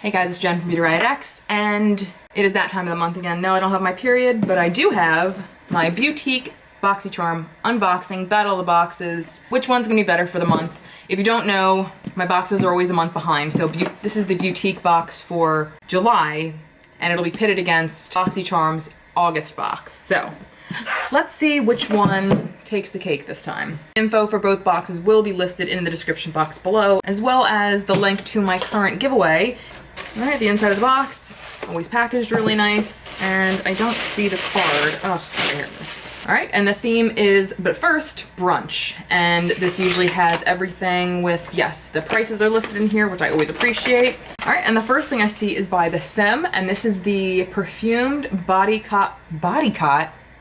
Hey guys, it's Jen from BeautyBlender, and it is that time of the month again. No, I don't have my period, but I do have my beauteque boxycharm unboxing, battle of the boxes. Which one's gonna be better for the month? If you don't know, my boxes are always a month behind, so this is the beauteque box for July, and it'll be pitted against boxycharm's August box. So, let's see which one takes the cake this time. Info for both boxes will be listed in the description box below, as well as the link to my current giveaway. All right, the inside of the box, always packaged really nice, and I don't see the card. Oh, here it is. All right, and the theme is, but first, brunch. And this usually has everything with, yes, the prices are listed in here, which I always appreciate. All right, and the first thing I see is by the Sem, and this is the perfumed body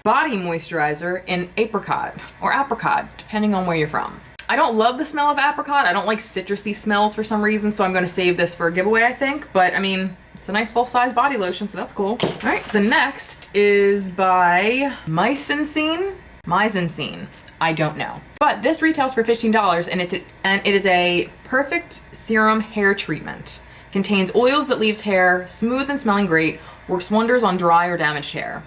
moisturizer in apricot, or apricot, depending on where you're from. I don't love the smell of apricot. I don't like citrusy smells for some reason, so I'm gonna save this for a giveaway, I think. But I mean, it's a nice full-size body lotion, so that's cool. All right, the next is by Mycencine. I don't know. But this retails for $15, and it is a perfect serum hair treatment. Contains oils that leaves hair smooth and smelling great, works wonders on dry or damaged hair.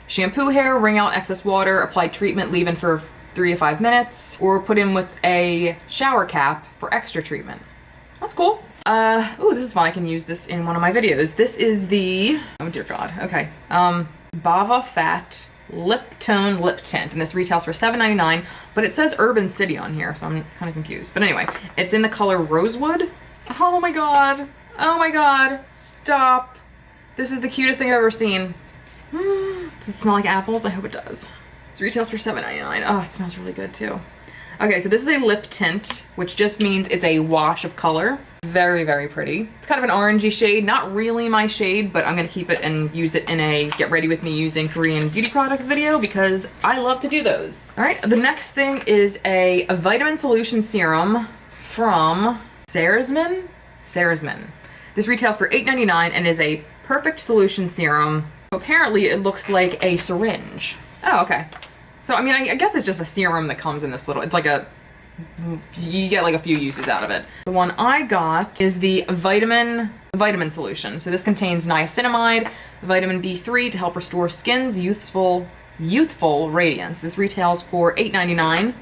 Shampoo hair, wring out excess water, apply treatment, leave in for 3 to 5 minutes, or put in with a shower cap for extra treatment. That's cool. Ooh, this is fun. I can use this in one of my videos. This is the, oh dear God, okay. Bava Fat Lip Tone Lip Tint, and this retails for $7.99, but it says Urban City on here, so I'm kind of confused. But anyway, it's in the color Rosewood. Oh my God. Oh my God. Stop. This is the cutest thing I've ever seen. Does it smell like apples? I hope it does. It retails for $7.99. Oh, it smells really good too. Okay, so this is a lip tint, which just means it's a wash of color. Very, very pretty. It's kind of an orangey shade. Not really my shade, but I'm gonna keep it and use it in a get ready with me using Korean beauty products video because I love to do those. All right, the next thing is a vitamin solution serum from Ceresman. This retails for $8.99 and is a perfect solution serum. Apparently it looks like a syringe. Oh, okay. So, I mean, I guess it's just a serum that comes in this little, it's like a, you get like a few uses out of it. The one I got is the vitamin solution. So this contains niacinamide, vitamin B3 to help restore skin's youthful radiance. This retails for $8.99.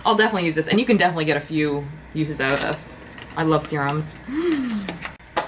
I'll definitely use this, and you can definitely get a few uses out of this. I love serums.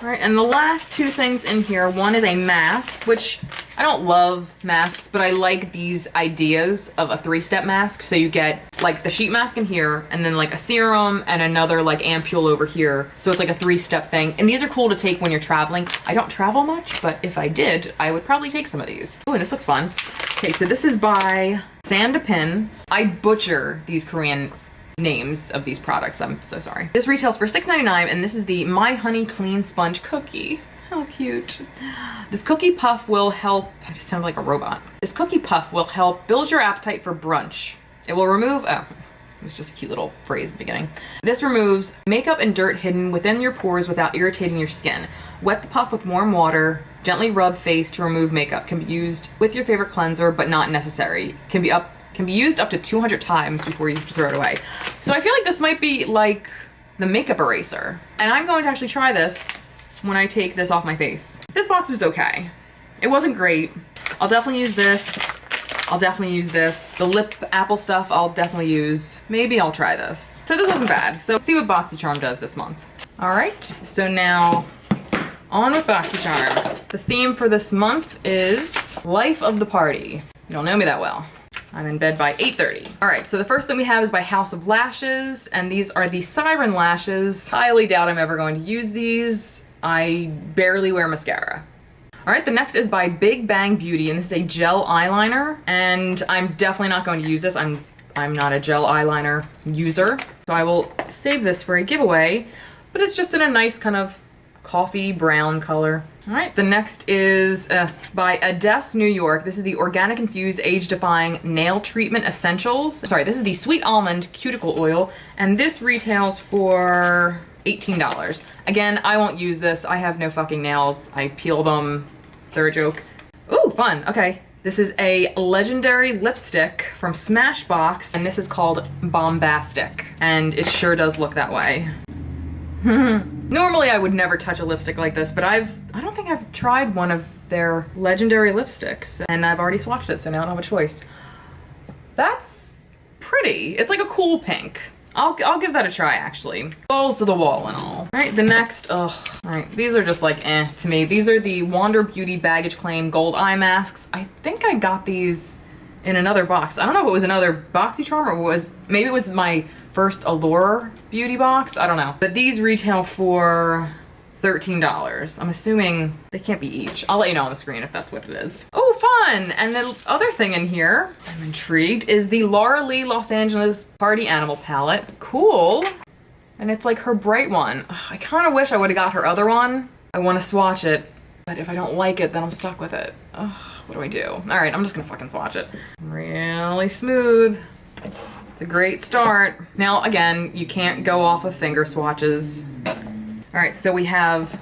All right, and the last two things in here, one is a mask, which I don't love masks, but I like these ideas of a 3-step mask. So you get like the sheet mask in here, and then like a serum and another like ampule over here. So it's like a 3-step thing. And these are cool to take when you're traveling. I don't travel much, but if I did, I would probably take some of these. Oh, and this looks fun. Okay, so this is by Sandapin. I butcher these Korean names of these products, I'm so sorry. This retails for $6.99, and this is the My Honey Clean Sponge Cookie. How cute. This cookie puff will help, I just sound like a robot. This cookie puff will help build your appetite for brunch. It will remove, oh, it was just a cute little phrase at the beginning. This removes makeup and dirt hidden within your pores without irritating your skin. Wet the puff with warm water, gently rub face to remove makeup. Can be used with your favorite cleanser, but not necessary. Can be used up to 200 times before you throw it away. So I feel like this might be like the makeup eraser. And I'm going to actually try this when I take this off my face. This box was okay. It wasn't great. I'll definitely use this. I'll definitely use this. The lip apple stuff I'll definitely use. Maybe I'll try this. So this wasn't bad. So let's see what BoxyCharm does this month. All right, so now on with BoxyCharm. The theme for this month is Life of the Party. You don't know me that well. I'm in bed by 8:30. All right, so the first thing we have is by House of Lashes, and these are the Siren Lashes. Highly doubt I'm ever going to use these. I barely wear mascara. All right, the next is by Big Bang Beauty, and this is a gel eyeliner, and I'm definitely not going to use this. I'm not a gel eyeliner user, so I will save this for a giveaway, but it's just in a nice kind of coffee brown color. All right, the next is by Ades New York. This is the Organic Infused Age Defying Nail Treatment Essentials. Sorry, this is the Sweet Almond Cuticle Oil, and this retails for $18. Again, I won't use this. I have no fucking nails. I peel them. They're a joke. Ooh, fun. Okay. This is a legendary lipstick from Smashbox, and this is called Bombastic, and it sure does look that way. Normally I would never touch a lipstick like this, but I don't think I've tried one of their legendary lipsticks, and I've already swatched it, so now I don't have a choice. That's pretty. It's like a cool pink. I'll give that a try, actually. Balls to the wall and all. All right, the next, ugh. All right, these are just like eh to me. These are the Wander Beauty Baggage Claim Gold Eye Masks. I think I got these in another box. I don't know if it was another BoxyCharm or maybe it was my first Allure beauty box. I don't know. But these retail for $13. I'm assuming they can't be each. I'll let you know on the screen if that's what it is. Oh, fun! And the other thing in here, I'm intrigued, is the Laura Lee Los Angeles Party Animal palette. Cool. And it's like her bright one. Ugh, I kind of wish I would have got her other one. I want to swatch it, but if I don't like it, then I'm stuck with it. Ugh, what do I do? All right, I'm just gonna fucking swatch it. Really smooth. It's a great start. Now, again, you can't go off of finger swatches. All right, so we have,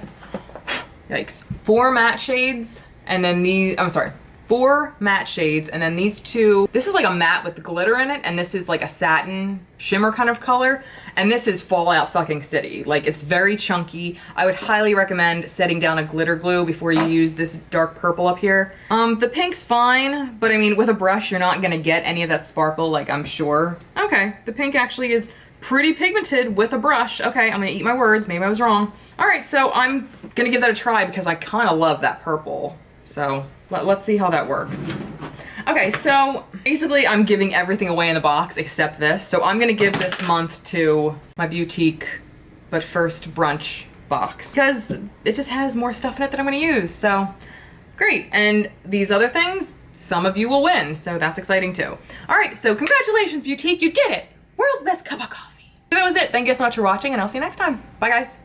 yikes, 4 matte shades, and then these, I'm sorry, 4 matte shades, and then these 2, this is like a matte with glitter in it, and this is like a satin shimmer kind of color, and this is Fallout fucking City. Like, it's very chunky. I would highly recommend setting down a glitter glue before you use this dark purple up here. The pink's fine, but I mean, with a brush, you're not gonna get any of that sparkle, like, I'm sure. Okay, the pink actually is pretty pigmented with a brush. Okay, I'm gonna eat my words. Maybe I was wrong. All right, so I'm gonna give that a try because I kind of love that purple. So let's see how that works. Okay, so basically I'm giving everything away in the box except this. So I'm gonna give this month to my Beautique, but first brunch box because it just has more stuff in it that I'm gonna use. So great, and these other things, some of you will win, so that's exciting too. All right, so congratulations, Beautique, you did it. World's best cup of coffee. So that was it. Thank you so much for watching, and I'll see you next time. Bye, guys.